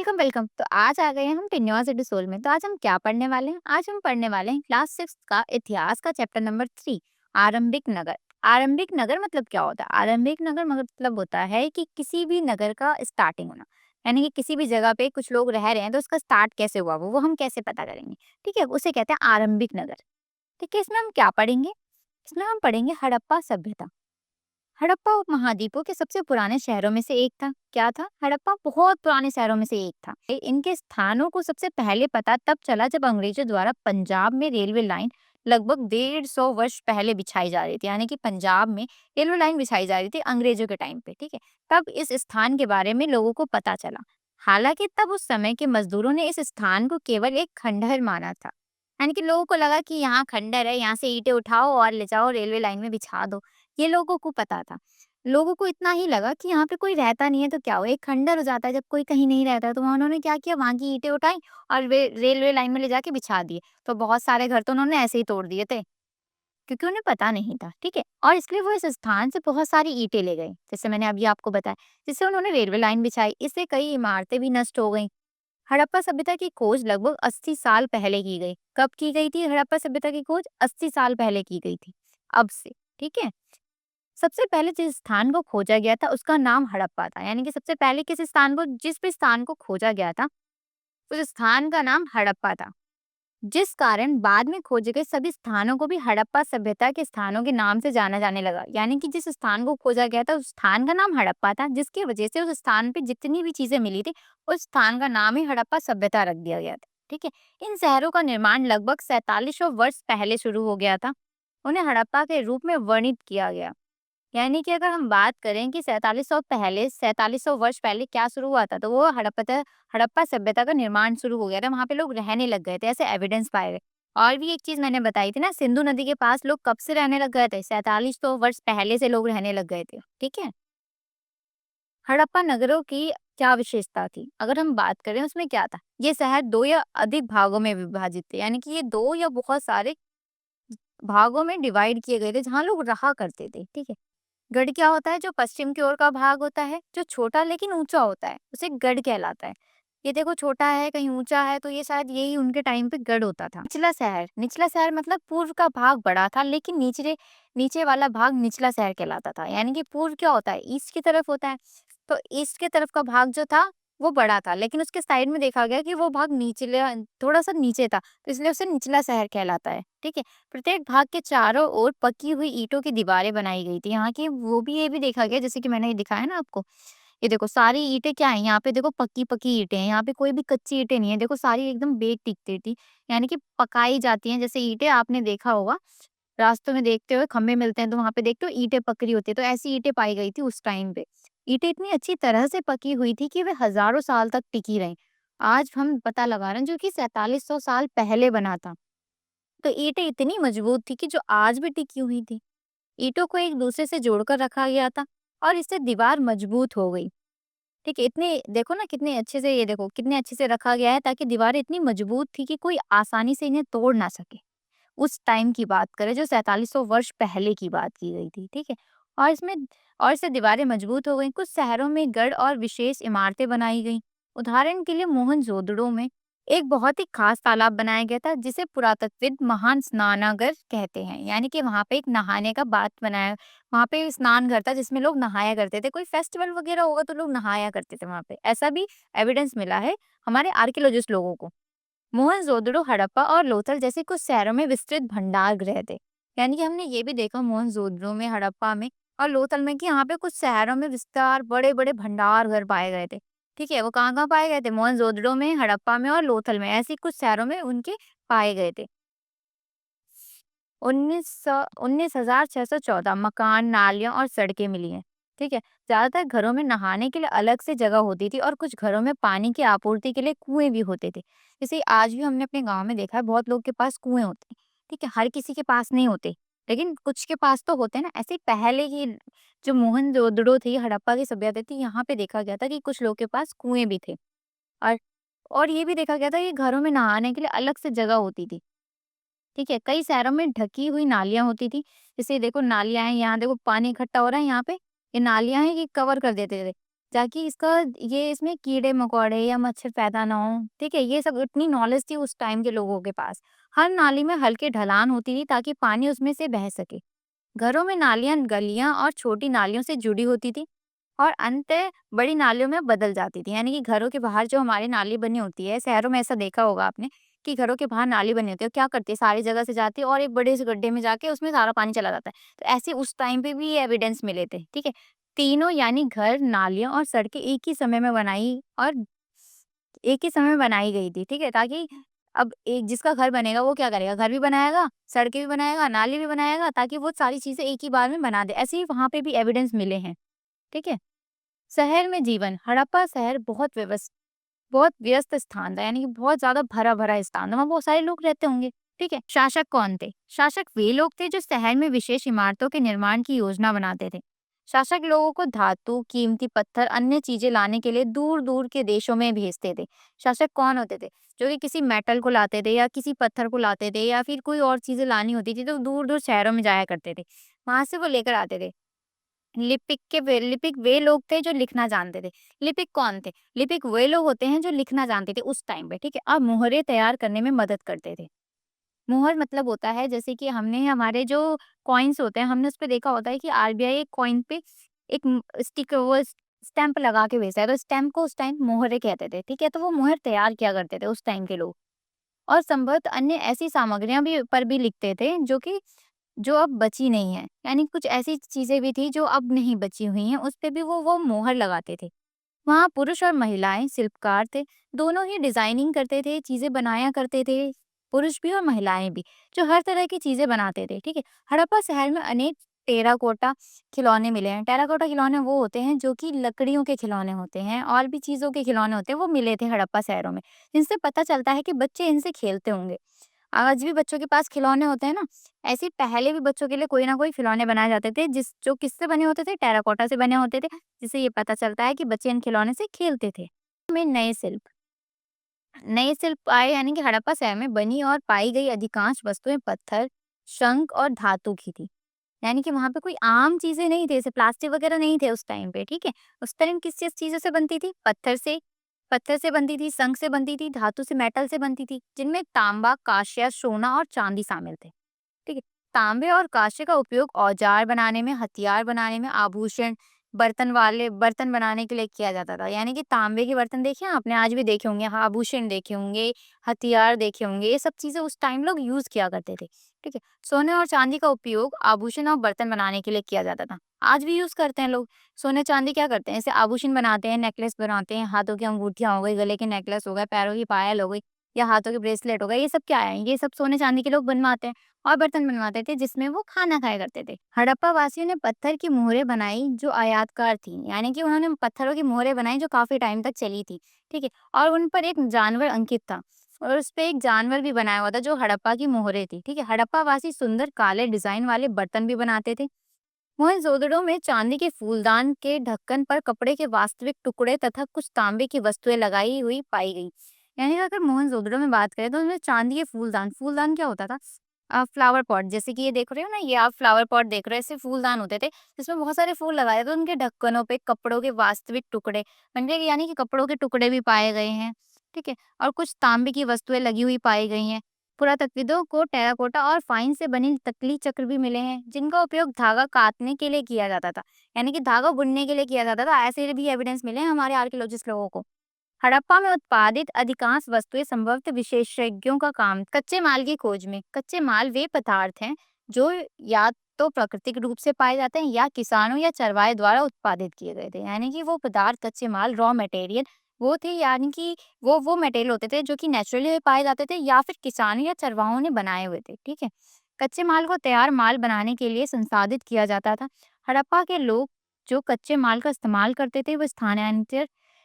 Welcome welcome. तो आज आ गए हैं हम टिन्योस डिसोल में। तो आज हम क्या पढ़ने वाले हैं? आज हम पढ़ने वाले हैं क्लास 6 का इतिहास का चैप्टर नंबर 3, आरंभिक नगर। आरंभिक नगर मतलब क्या होता है? आरंभिक नगर मतलब होता है कि किसी भी नगर का स्टार्टिंग होना, यानी कि किसी भी जगह पे कुछ लोग रह रहे हैं तो उसका स्टार्ट कैसे हुआ वो हम कैसे पता करेंगे। ठीक है, उसे कहते हैं आरंभिक नगर। ठीक है, इसमें हम क्या पढ़ेंगे? इसमें हम पढ़ेंगे हड़प्पा सभ्यता। हड़प्पा उपमहाद्वीपों के सबसे पुराने शहरों में से एक था। क्या था? हड़प्पा बहुत पुराने शहरों में से एक था। इनके स्थानों को सबसे पहले पता तब चला जब अंग्रेजों द्वारा पंजाब में रेलवे लाइन लगभग 150 वर्ष पहले बिछाई जा रही थी, यानी कि पंजाब में रेलवे लाइन बिछाई जा रही थी अंग्रेजों के टाइम पे। ठीक है, तब इस स्थान के बारे में लोगों को पता चला। हालांकि तब उस समय के मजदूरों ने इस स्थान को केवल एक खंडहर माना था, यानी कि लोगों को लगा कि यहाँ खंडहर है, यहाँ से ईंटें उठाओ और ले जाओ रेलवे लाइन में बिछा दो। ये लोगों को पता था। लोगों को इतना ही लगा कि यहाँ पे कोई रहता नहीं है तो क्या हो, एक खंडहर हो जाता है जब कोई कहीं नहीं रहता है। तो वहाँ उन्होंने क्या किया, वहाँ की ईंटें उठाई और वे रेलवे लाइन में ले जाके बिछा दिए। तो बहुत सारे घर तो उन्होंने ऐसे ही तोड़ दिए थे, क्योंकि उन्हें पता नहीं था। ठीक है, और इसलिए वो इस स्थान से बहुत सारी ईंटें ले गए, जैसे मैंने अभी आपको बताया, जिससे उन्होंने रेलवे लाइन बिछाई। इससे कई इमारतें भी नष्ट हो गई। हड़प्पा सभ्यता की खोज लगभग 80 साल पहले की गई। कब की गई थी हड़प्पा सभ्यता की खोज? 80 साल पहले की गई थी, अब से। ठीक है, सबसे पहले जिस स्थान को खोजा गया था उसका नाम हड़प्पा था, यानी कि सबसे पहले किस स्थान को, जिस भी स्थान को खोजा गया था उस स्थान का नाम हड़प्पा था। जिस कारण बाद में खोजे गए सभी स्थानों को भी हड़प्पा सभ्यता के स्थानों के नाम से जाना जाने लगा। यानी कि जिस स्थान को खोजा गया था उस स्थान का नाम हड़प्पा था, जिसकी वजह से उस स्थान पे जितनी भी चीजें मिली थी उस स्थान का नाम ही हड़प्पा सभ्यता रख दिया गया था। ठीक है, इन शहरों का निर्माण लगभग 4700 वर्ष पहले शुरू हो गया था। उन्हें हड़प्पा के रूप में वर्णित किया गया। यानी कि अगर हम बात करें कि 4700 वर्ष पहले क्या शुरू हुआ था, तो वो हड़प्पा सभ्यता का निर्माण शुरू हो गया था। वहाँ पे लोग रहने लग गए थे, ऐसे एविडेंस पाए गए। और भी एक चीज मैंने बताई थी ना, सिंधु नदी के पास लोग कब से रहने लग गए थे? 4700 वर्ष पहले से लोग रहने लग गए थे। ठीक है, हड़प्पा नगरों की क्या विशेषता थी अगर हम बात करें, उसमें क्या था? ये शहर दो या अधिक भागों में विभाजित थे, यानी कि ये दो या बहुत सारे भागों में डिवाइड किए गए थे जहाँ लोग रहा करते थे। ठीक है, गढ़ क्या होता है? जो पश्चिम की ओर का भाग होता है, जो छोटा लेकिन ऊंचा होता है, उसे गढ़ कहलाता है। ये देखो, छोटा है कहीं ऊंचा है, तो ये शायद यही उनके टाइम पे गढ़ होता था। निचला शहर मतलब पूर्व का भाग बड़ा था लेकिन नीचे नीचे वाला भाग निचला शहर कहलाता था। यानी कि पूर्व क्या होता है? ईस्ट की तरफ होता है। तो ईस्ट की तरफ का भाग जो था वो बड़ा था, लेकिन उसके साइड में देखा गया कि वो भाग निचले, थोड़ा सा नीचे था, तो इसलिए उसे निचला शहर कहलाता है। ठीक है, प्रत्येक भाग के चारों ओर पकी हुई ईंटों की दीवारें बनाई गई थी। यहाँ की वो भी ये भी देखा गया, जैसे कि मैंने ये दिखाया ना आपको। ये देखो, सारी ईंटें क्या है यहाँ पे? देखो, पक्की पक्की ईंटें हैं, यहाँ पे कोई भी कच्ची ईंटें नहीं है। देखो, सारी एकदम बेक टिकती थी, यानी कि पकाई जाती हैं। जैसे ईंटें आपने देखा होगा रास्तों में, देखते हुए खंभे मिलते हैं तो वहां पे देखते हो ईंटें पकड़ी होती है, तो ऐसी ईंटें पाई गई थी उस टाइम पे। ईंटें इतनी अच्छी तरह से पकी हुई थी कि वे हजारों साल तक टिकी रहीं। आज हम पता लगा रहे हैं जो कि 4700 साल पहले बना था। तो ईंटें इतनी मजबूत थी कि जो आज भी टिकी हुई थी। ईंटों को एक दूसरे से जोड़कर रखा गया था और इससे दीवार मजबूत हो गई। ठीक है, इतने देखो ना कितने अच्छे से, ये देखो कितने अच्छे से रखा गया है ताकि दीवारें इतनी मजबूत थी कि कोई आसानी से इन्हें तोड़ ना सके। उस टाइम की बात करें जो 4700 वर्ष पहले की बात की गई थी। ठीक है, और इसमें और इससे दीवारें मजबूत हो गई। कुछ शहरों में गढ़ और विशेष इमारतें बनाई गई। उदाहरण के लिए मोहनजोदड़ो में एक बहुत ही खास तालाब बनाया गया था जिसे पुरातत्वविद महान स्नानागार कहते हैं। यानी कि वहां पे एक नहाने का बात बनाया, वहां पे स्नान घर था जिसमें लोग नहाया करते थे। कोई फेस्टिवल वगैरह होगा तो लोग नहाया करते थे वहां पे, ऐसा भी एविडेंस मिला है हमारे आर्कियोलॉजिस्ट लोगों को। मोहनजोदड़ो, हड़प्पा और लोथल जैसे कुछ शहरों में विस्तृत भंडार गृह थे। यानी कि हमने ये भी देखा मोहनजोदड़ो में, हड़प्पा में और लोथल में कि यहाँ पे कुछ शहरों में विस्तार बड़े बड़े भंडार घर पाए गए थे। ठीक है, वो कहाँ कहाँ पाए गए थे? मोहनजोदड़ो में, हड़प्पा में और लोथल में, ऐसे कुछ शहरों में उनके पाए गए थे। 19,614 मकान, नालियां और सड़कें मिली हैं। ठीक है, ज्यादातर घरों में नहाने के लिए अलग से जगह होती थी और कुछ घरों में पानी की आपूर्ति के लिए कुएं भी होते थे। जैसे आज भी हमने अपने गांव में देखा है, बहुत लोग के पास कुएं होते हैं। ठीक है, हर किसी के पास नहीं होते, लेकिन कुछ के पास तो होते हैं ना। ऐसे ही पहले की जो मोहनजोदड़ो थी, हड़प्पा की सभ्यता थी, यहाँ पे देखा गया था कि कुछ लोग के पास कुएं भी थे। और और ये भी देखा गया था कि घरों में नहाने के लिए अलग से जगह होती थी। ठीक है, कई शहरों में ढकी हुई नालियाँ होती थी। जैसे देखो नालियाँ हैं, यहाँ देखो पानी इकट्ठा हो रहा है यहाँ पे, ये नालियाँ हैं, ये कवर कर देते थे। ताकि इसका ये इसमें कीड़े-मकोड़े या मच्छर पैदा ना हो, ठीक है? ये सब इतनी नॉलेज थी उस टाइम के लोगों के पास। हर नाली में हल्की ढलान होती थी ताकि पानी उसमें से बह सके। घरों में नालियाँ, गलियाँ और छोटी नालियों से जुड़ी होती थी और अंततः बड़ी नालियों में बदल जाती थी। यानी कि घरों के बाहर जो हमारी नाली बनी होती है, शहरों में ऐसा देखा होगा आपने कि घरों के बाहर नाली बनी होती है, क्या करती है सारी जगह से जाती है और एक बड़े से गड्ढे में जाके उसमें सारा पानी चला जाता है। तो ऐसे उस टाइम पे भी ये एविडेंस मिले थे, ठीक है? तीनों यानी घर, नालियाँ और सड़कें एक ही समय में बनाई गई थी, ठीक है? ताकि अब एक जिसका घर बनेगा वो क्या करेगा? घर भी बनाएगा, सड़कें भी बनाएगा, नाली भी बनाएगा ताकि वो सारी चीज़ें एक ही बार में बना दे। ऐसे ही वहाँ पे भी एविडेंस मिले हैं, ठीक है? शहर में जीवन, हड़प्पा शहर बहुत व्यस्त स्थान था, यानी कि बहुत ज़्यादा भरा-भरा स्थान था, वहाँ बहुत सारे लोग रहते होंगे, ठीक है? शासक कौन थे? शासक वे लोग थे जो शहर में विशेष इमारतों के निर्माण की योजना बनाते थे। शासक लोगों को धातु, कीमती पत्थर, अन्य चीजें लाने के लिए दूर-दूर के देशों में भेजते थे। शासक कौन होते थे? जो कि किसी मेटल को लाते थे या किसी पत्थर को लाते थे या फिर कोई और चीजें लानी होती थी तो दूर-दूर शहरों में जाया करते थे। वहां से वो लेकर आते थे। लिपिक वे लोग थे जो लिखना जानते थे। लिपिक कौन थे? लिपिक वे लोग होते हैं जो लिखना जानते थे उस टाइम पे, ठीक है? और मुहरें तैयार करने में मदद करते थे। मुहर मतलब होता है जैसे कि हमने हमारे जो कॉइन्स होते हैं, हमने उसपे देखा होता है कि आरबीआई एक कॉइन पे एक स्टिकर वो स्टैंप लगा के भेजता है, तो स्टैंप को उस टाइम मुहरें कहते थे, ठीक है? तो वो मुहर तैयार किया करते थे उस टाइम के लोग। और संभवतः अन्य ऐसी सामग्रियाँ भी लिखते थे जो अब बची नहीं है। यानी कुछ ऐसी चीज़ें भी थी जो अब नहीं बची हुई हैं, उस पे भी वो मुहर लगाते थे। वहाँ पुरुष और महिलाएँ शिल्पकार थे, दोनों ही डिज़ाइनिंग करते थे, चीज़ें बनाया करते थे, पुरुष भी और महिलाएँ भी, जो हर तरह की चीज़ें बनाते थे, ठीक है? हड़प्पा शहर में अनेक टेराकोटा खिलौने मिले हैं। टेराकोटा खिलौने वो होते हैं जो कि लकड़ियों के खिलौने होते हैं और भी चीज़ों के खिलौने होते हैं, वो मिले थे हड़प्पा शहरों में, जिनसे पता चलता है कि बच्चे इनसे खेलते होंगे। आज भी बच्चों के पास खिलौने होते हैं ना, ऐसे ही पहले भी बच्चों के लिए कोई ना कोई खिलौने बनाए जाते थे जो किससे बने होते थे? टेराकोटा से बने होते थे, जिससे ये पता चलता है कि बच्चे इन खिलौने से खेलते थे। में नए शिल्प आए यानी कि हड़प्पा शहर में बनी और पाई गई अधिकांश वस्तुएं पत्थर, शंख और धातु की थी। यानी कि वहाँ पे कोई आम चीज़ें नहीं थे, जैसे प्लास्टिक वगैरह नहीं थे उस टाइम पे, ठीक है? उस टाइम किस किस चीज़ों से बनती थी? पत्थर से बनती थी, शंख से बनती थी, धातु से मेटल से बनती थी, जिनमें तांबा, कांस्य, सोना और चांदी शामिल थे, ठीक है? तांबे और कांस्य का उपयोग औजार बनाने में, हथियार बनाने में, आभूषण, बर्तन बनाने के लिए किया जाता था। यानी कि तांबे के बर्तन देखे हैं आपने? आज भी देखे होंगे, हाँ, आभूषण देखे होंगे, हथियार देखे होंगे, ये सब चीज़ें उस टाइम लोग यूज़ किया करते थे, ठीक है? सोने और चांदी का उपयोग आभूषण और बर्तन बनाने के लिए किया जाता था। आज भी यूज़ करते हैं लोग। सोने चांदी क्या करते हैं? जैसे आभूषण बनाते हैं, नेकलेस बनाते हैं, हाथों की अंगूठियाँ हो गई, गले के नेकलेस हो गए, पैरों की पायल हो गई या हाथों के ब्रेसलेट हो गए, ये सब क्या है? ये सब सोने चांदी के लोग बनवाते हैं और बर्तन बनवाते थे जिसमें वो खाना खाया करते थे। हड़प्पा वासियों ने पत्थर की मोहरें बनाई जो आयताकार थी, यानी कि उन्होंने पत्थरों की मोहरें बनाई जो काफ़ी टाइम तक चली थी, ठीक है? और उन पर एक जानवर अंकित था। और उसपे एक जानवर भी बनाया हुआ था जो हड़प्पा की मोहरें थी, ठीक है? हड़प्पा वासी सुंदर काले डिज़ाइन वाले बर्तन भी बनाते थे। मोहनजोदड़ो में चांदी के फूलदान के ढक्कन पर कपड़े के वास्तविक टुकड़े तथा कुछ तांबे की वस्तुएं लगाई हुई पाई गई। यानी कि अगर मोहनजोदड़ो में बात करें तो उसमें चांदी के फूलदान क्या होता था? फ्लावर पॉट, जैसे कि ये देख रहे हो ना, ये आप फ्लावर पॉट देख रहे हो, ऐसे फूलदान होते थे जिसमें बहुत सारे फूल लगाए थे, उनके ढक्कनों पे कपड़ों के वास्तविक टुकड़े म्हणजे यानी कि कपड़ों के टुकड़े भी पाए गए हैं, ठीक है? और कुछ तांबे की वस्तुएं लगी हुई पाई गई हैं। पुरातत्वविदों को टेराकोटा और फाइन से बनी तकली चक्र भी मिले हैं जिनका उपयोग धागा काटने के लिए किया जाता था, यानी कि धागा बुनने के लिए किया जाता था। ऐसे भी एविडेंस मिले हैं हमारे आर्कियोलॉजिस्ट लोगों को। हड़प्पा में उत्पादित अधिकांश वस्तुएं संभवतः विशेषज्ञों का काम कच्चे माल की खोज में। कच्चे माल वे पदार्थ हैं जो या तो प्राकृतिक रूप से पाए जाते हैं या किसानों या चरवाहे द्वारा उत्पादित किए गए थे। यानी कि वो पदार्थ कच्चे माल रॉ मटेरियल वो थे, यानी कि वो मटेरियल होते थे जो कि नेचुरली पाए जाते थे या फिर किसानों या चरवाहों ने बनाए हुए थे, ठीक है? कच्चे माल को तैयार माल बनाने के लिए संसाधित किया जाता था। हड़प्पा के लोग जो कच्चे माल का इस्तेमाल करते थे वो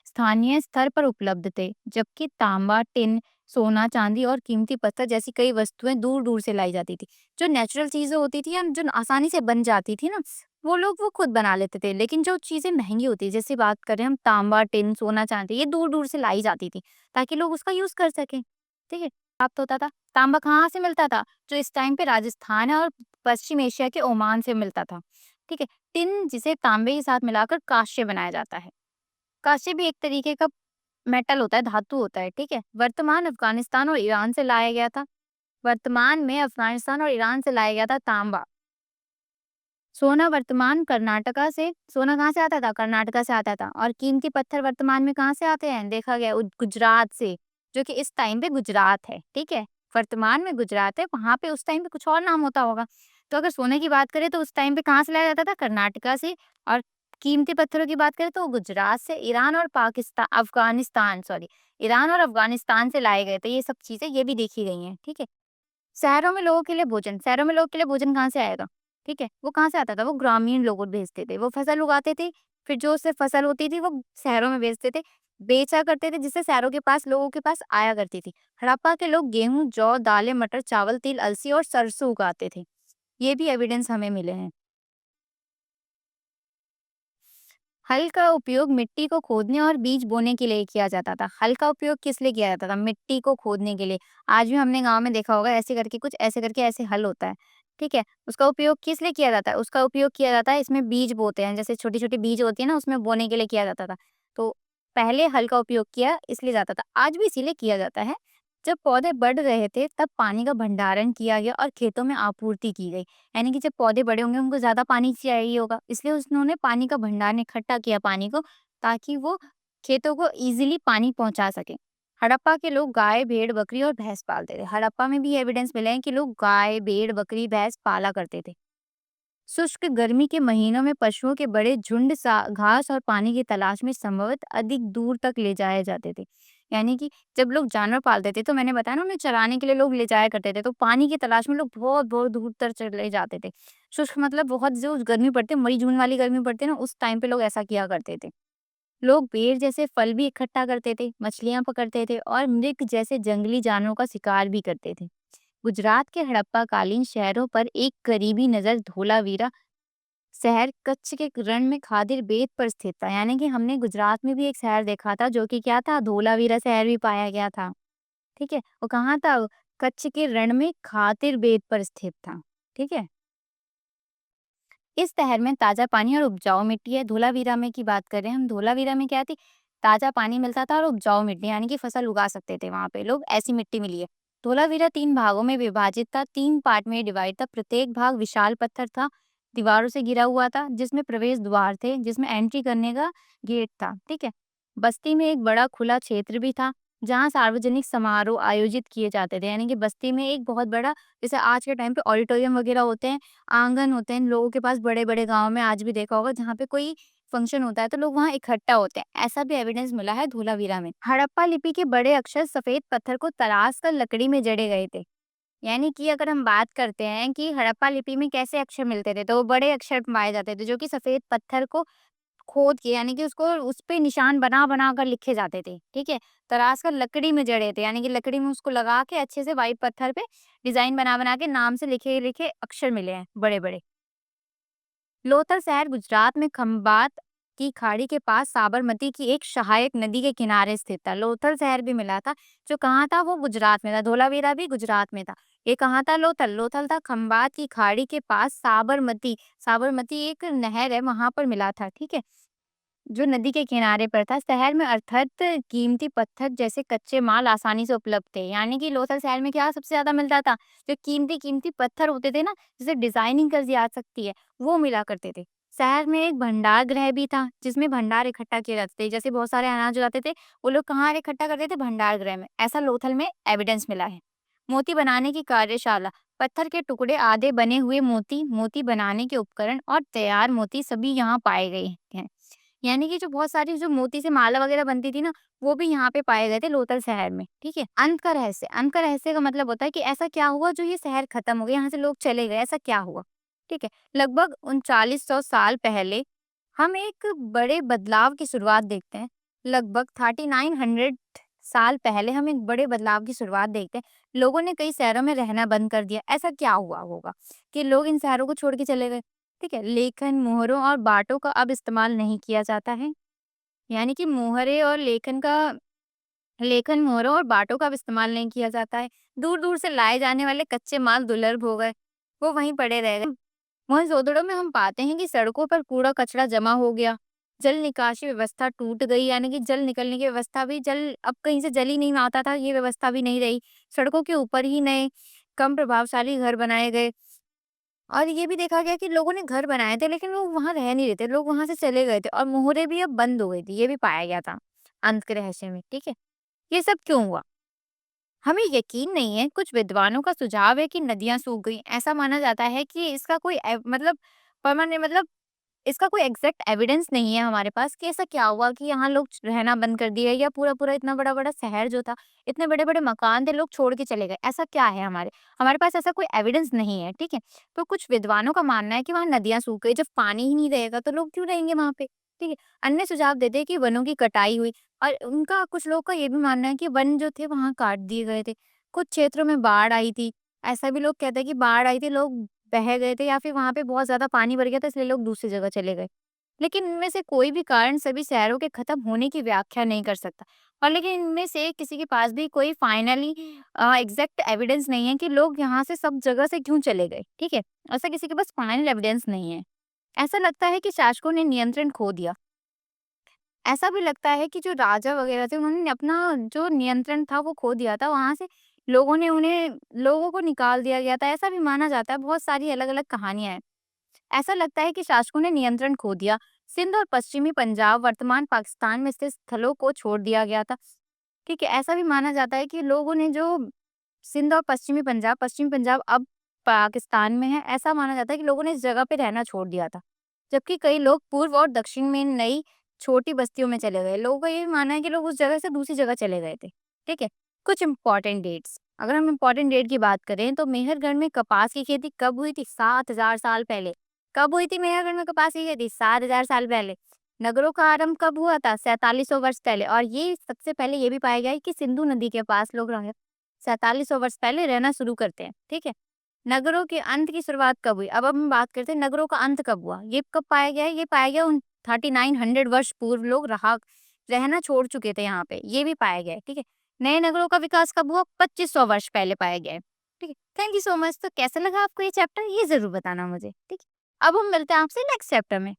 स्थानीय स्तर पर उपलब्ध थे, जबकि तांबा, टिन, सोना, चांदी और कीमती पत्थर जैसी कई वस्तुएं दूर-दूर से लाई जाती थी। जो नेचुरल चीजें होती थी या जो आसानी से बन जाती थी ना, वो खुद बना लेते थे। लेकिन जो चीजें महंगी होती, जैसे बात करें हम तांबा, टिन, सोना, चांदी, ये दूर-दूर से लाई जाती थी ताकि लोग उसका यूज कर सकें, ठीक है? प्राप्त होता था। तांबा कहाँ से मिलता था? जो इस टाइम पे राजस्थान है और पश्चिम एशिया के ओमान से मिलता था, ठीक है? टिन जिसे तांबे के साथ मिलाकर कांस्य बनाया जाता है। कांस्य भी एक तरीके का मेटल होता है, धातु होता है, ठीक है? वर्तमान अफ़गानिस्तान और ईरान से लाया गया था। वर्तमान में अफ़गानिस्तान और ईरान से लाया गया था तांबा। सोना वर्तमान कर्नाटका से सोना कहाँ से आता था? कर्नाटका से आता था और कीमती पत्थर वर्तमान में कहाँ से आते हैं? देखा गया गुजरात से, जो कि इस टाइम पे गुजरात है, ठीक है? वर्तमान में गुजरात है, वहाँ पे उस टाइम पे कुछ और नाम होता होगा। तो अगर सोने की बात करें तो उस टाइम पे कहाँ से लाया जाता था? कर्नाटका से और कीमती पत्थरों की बात करें तो गुजरात से, ईरान और अफ़गानिस्तान सॉरी, ईरान और अफ़गानिस्तान से लाए गए थे ये सब चीज़ें, ये भी देखी गई हैं, ठीक है? शहरों में लोगों के लिए भोजन कहाँ से आएगा? ठीक है? वो कहाँ से आता था? वो ग्रामीण लोग भेजते थे। वो फसल उगाते थे, फिर जो उससे फसल होती थी वो शहरों में बेचते थे, बेचा करते थे जिससे शहरों के पास लोगों के पास आया करती थी। हड़प्पा के लोग गेहूँ, जौ, दालें, मटर, चावल, तिल, अलसी और सरसों उगाते थे। ये भी एविडेंस हमें मिले हैं। हल का उपयोग मिट्टी को खोदने और बीज बोने के लिए किया जाता था। हल का उपयोग किस लिए किया जाता था? मिट्टी को खोदने के लिए। आज भी हमने गाँव में देखा होगा ऐसे करके कुछ ऐसे करके ऐसे हल होता है, ठीक है? उसका उपयोग किस लिए किया जाता है? उसका उपयोग किया जाता है इसमें बीज बोते हैं, जैसे छोटी-छोटी बीज होती है ना उसमें बोने के लिए किया जाता था। तो पहले हल का उपयोग किया इसलिए जाता था, आज भी इसीलिए किया जाता है। जब पौधे बढ़ रहे थे तब पानी का भंडारण किया गया और खेतों में आपूर्ति की गई। यानी कि जब पौधे बड़े होंगे उनको ज़्यादा पानी चाहिए होगा, इसलिए उन्होंने पानी का भंडारण इकट्ठा किया पानी को, ताकि वो खेतों को ईज़िली पानी पहुँचा सकें। हड़प्पा के लोग गाय, भेड़, बकरी और भैंस पालते थे। हड़प्पा में भी एविडेंस मिले हैं कि लोग गाय, भेड़, बकरी, भैंस पाला करते थे। शुष्क गर्मी के महीनों में पशुओं के बड़े झुंड घास और पानी की तलाश में संभवतः अधिक दूर तक ले जाए जाते थे। यानी कि जब लोग जानवर पालते थे तो मैंने बताया ना उन्हें चराने के लिए लोग ले जाया करते थे, तो पानी की तलाश में लोग बहुत बहुत दूर तक चले जाते थे। शुष्क मतलब बहुत जो गर्मी पड़ती है, मई जून वाली गर्मी पड़ती है ना, उस टाइम पे लोग ऐसा किया करते थे। लोग बेर जैसे फल भी इकट्ठा करते थे, मछलियां पकड़ते थे और मृग जैसे जंगली जानवरों का शिकार भी करते थे। गुजरात के हड़प्पा कालीन शहरों पर एक करीबी नजर धोलावीरा शहर कच्छ के रण में खादिर बेट पर स्थित था। यानी कि हमने गुजरात में भी एक शहर देखा था जो कि क्या था, धोलावीरा शहर भी पाया गया था, ठीक है? वो कहाँ था? कच्छ के रण में खातिर बेट पर स्थित था, ठीक है? इस शहर में ताजा पानी और उपजाऊ मिट्टी है। धोलावीरा में की बात करें हम, धोलावीरा में क्या थी? ताजा पानी मिलता था और उपजाऊ मिट्टी, यानी कि फसल उगा सकते थे वहां पे लोग, ऐसी मिट्टी मिली है। धोलावीरा 3 भागों में विभाजित था, 3 पार्ट में डिवाइड था। प्रत्येक भाग विशाल पत्थर था, दीवारों से घिरा हुआ था, जिसमें प्रवेश द्वार थे, जिसमें एंट्री करने का गेट था, ठीक है? बस्ती में एक बड़ा खुला क्षेत्र भी था, जहाँ सार्वजनिक समारोह आयोजित किए जाते थे। यानी कि बस्ती में एक बहुत बड़ा, जैसे आज के टाइम पे ऑडिटोरियम वगैरह होते हैं, आंगन होते हैं लोगों के पास, बड़े-बड़े गाँव में आज भी देखा होगा, जहाँ पे कोई फंक्शन होता है तो लोग वहाँ इकट्ठा होते हैं। ऐसा भी एविडेंस मिला है धोलावीरा में। हड़प्पा लिपि के बड़े अक्षर सफेद पत्थर को तराश कर लकड़ी में जड़े गए थे। यानी कि अगर हम बात करते हैं कि हड़प्पा लिपि में कैसे अक्षर मिलते थे, तो वो बड़े अक्षर पाए जाते थे जो कि सफेद पत्थर को खोद के, यानी कि उसको उसपे निशान बना-बना कर लिखे जाते थे, ठीक है? तराश कर लकड़ी में जड़े थे, यानी कि लकड़ी में उसको लगा के अच्छे से व्हाइट पत्थर पे डिज़ाइन बना-बना के नाम से लिखे-लिखे अक्षर मिले हैं बड़े-बड़े। लोथल शहर गुजरात में खंबात की खाड़ी के पास साबरमती की एक सहायक नदी के किनारे स्थित था। लोथल शहर भी मिला था, जो कहाँ था? वो गुजरात में था। धोलावीरा भी गुजरात में था। ये कहाँ था? लोथल। लोथल था खंबात की खाड़ी के पास साबरमती, साबरमती एक नहर है वहां पर मिला था, ठीक है? जो नदी के किनारे पर था। शहर में अर्थात कीमती पत्थर जैसे कच्चे माल आसानी से उपलब्ध थे। यानी कि लोथल शहर में क्या सबसे ज़्यादा मिलता था? जो कीमती-कीमती पत्थर होते थे ना, जिसे डिज़ाइनिंग कर जा सकती है, वो मिला करते थे। शहर में एक भंडार गृह भी था, जिसमें भंडार इकट्ठा किए जाते थे। जैसे बहुत सारे अनाज हो जाते थे, वो लोग कहाँ इकट्ठा करते थे? भंडार गृह में। ऐसा लोथल में एविडेंस मिला है। मोती बनाने की कार्यशाला, पत्थर के टुकड़े, आधे बने हुए मोती, मोती बनाने के उपकरण और तैयार मोती सभी यहाँ पाए गए हैं। यानी कि जो बहुत सारी जो मोती से माला वगैरह बनती थी ना, वो भी यहाँ पे पाए गए थे लोथल शहर में, ठीक है? अंत का रहस्य का मतलब होता है कि ऐसा क्या हुआ जो ये शहर खत्म हो गया, यहाँ से लोग चले गए, ऐसा क्या हुआ? ठीक है? लगभग 3900 साल पहले हम एक बड़े बदलाव की शुरुआत देखते हैं। लगभग 3900 साल पहले हम एक बड़े बदलाव की शुरुआत देखते हैं। लोगों ने कई शहरों में रहना बंद कर दिया। ऐसा क्या हुआ होगा कि लोग इन शहरों को छोड़ के चले गए? ठीक है? लेखन, मोहरों और बाटों का अब इस्तेमाल नहीं किया जाता है। यानी कि मोहरे और लेखन, मोहरों और बाटों का अब इस्तेमाल नहीं किया जाता है। दूर-दूर से लाए जाने वाले कच्चे माल दुर्लभ हो गए, वो वहीं पड़े रह गए। वहीं जोदड़ों में हम पाते हैं कि सड़कों पर कूड़ा-कचरा जमा हो गया, जल निकासी व्यवस्था टूट गई, यानी कि जल निकलने की व्यवस्था भी जल अब कहीं से जल ही नहीं आता था, ये व्यवस्था भी नहीं रही। सड़कों के ऊपर ही नए कम प्रभावशाली घर बनाए गए और ये भी देखा गया कि लोगों ने घर बनाए थे लेकिन लोग वहाँ रह नहीं रहे थे, लोग वहाँ से चले गए थे और मोहरे भी अब बंद हो गई थी, ये भी पाया गया था अंत के रहस्य में, ठीक है? ये सब क्यों हुआ? हमें यकीन नहीं है, कुछ विद्वानों का सुझाव है कि नदियाँ सूख गईं। ऐसा माना जाता है कि इसका कोई मतलब परमानेंट मतलब इसका कोई एग्ज़ैक्ट एविडेंस नहीं है हमारे पास कि ऐसा क्या हुआ कि यहाँ लोग रहना बंद कर दिए या पूरा-पूरा इतना बड़ा-बड़ा शहर जो था, इतने बड़े-बड़े मकान थे, लोग छोड़ के चले गए। ऐसा क्या है हमारे हमारे पास ऐसा कोई एविडेंस नहीं है, ठीक है? तो कुछ विद्वानों का मानना है कि वहाँ नदियाँ सूख गई, जब पानी ही नहीं रहेगा तो लोग क्यों रहेंगे वहाँ पे, ठीक है? अन्य सुझाव देते हैं कि वनों की कटाई हुई और उनका कुछ लोगों का ये भी मानना है कि वन जो थे वहाँ काट दिए गए थे। कुछ क्षेत्रों में बाढ़ आई थी, ऐसा भी लोग कहते हैं कि बाढ़ आई थी, लोग बह गए थे या फिर वहाँ पे बहुत ज़्यादा पानी भर गया था इसलिए लोग दूसरी जगह चले गए। लेकिन इनमें से कोई भी कारण सभी शहरों के खत्म होने की व्याख्या नहीं कर सकता और लेकिन इनमें से किसी के पास भी कोई फाइनली एग्जैक्ट एविडेंस नहीं है कि लोग यहाँ से सब जगह से क्यों चले गए, ठीक है? ऐसा किसी के पास फाइनल एविडेंस नहीं है। ऐसा लगता है कि शासकों ने नियंत्रण खो दिया। ऐसा भी लगता है कि जो राजा वगैरह थे उन्होंने अपना जो नियंत्रण था वो खो दिया था, वहाँ से लोगों को निकाल दिया गया था, ऐसा भी माना जाता है। बहुत सारी अलग-अलग कहानियाँ हैं। ऐसा लगता है कि शासकों ने नियंत्रण खो दिया। सिंध और पश्चिमी पंजाब वर्तमान पाकिस्तान में स्थित स्थलों को छोड़ दिया गया था। ठीक है, ऐसा भी माना जाता है कि लोगों ने जो सिंध और पश्चिमी पंजाब अब पाकिस्तान में है, ऐसा माना जाता है कि लोगों ने इस जगह पे रहना छोड़ दिया था। जबकि कई लोग पूर्व और दक्षिण में नई छोटी बस्तियों में चले गए। लोगों का ये भी मानना है कि लोग उस जगह से दूसरी जगह चले गए थे। ठीक है? कुछ इम्पोर्टेंट डेट्स, अगर हम इम्पोर्टेंट डेट की बात करें तो मेहरगढ़ में कपास की खेती कब हुई थी? 7000 साल पहले। कब हुई थी मेहरगढ़ में कपास की खेती? 7000 साल पहले। नगरों का आरंभ कब हुआ था? 4700 वर्ष पहले और ये सबसे पहले ये भी पाया गया है कि सिंधु नदी के पास लोग रहे 4700 वर्ष पहले रहना शुरू करते हैं, ठीक है? नगरों के अंत की शुरुआत कब हुई? अब हम बात करते हैं नगरों का अंत कब हुआ? ये कब पाया गया है? ये पाया गया उन 3900 वर्ष पूर्व लोग रहना छोड़ चुके थे यहाँ पे, ये भी पाया गया है, ठीक है? नए नगरों का विकास कब हुआ? 2500 वर्ष पहले पाया गया है, ठीक है? Thank you so much. तो कैसा लगा आपको ये चैप्टर? ये ज़रूर बताना मुझे, ठीक है? अब हम मिलते हैं आपसे नेक्स्ट चैप्टर में।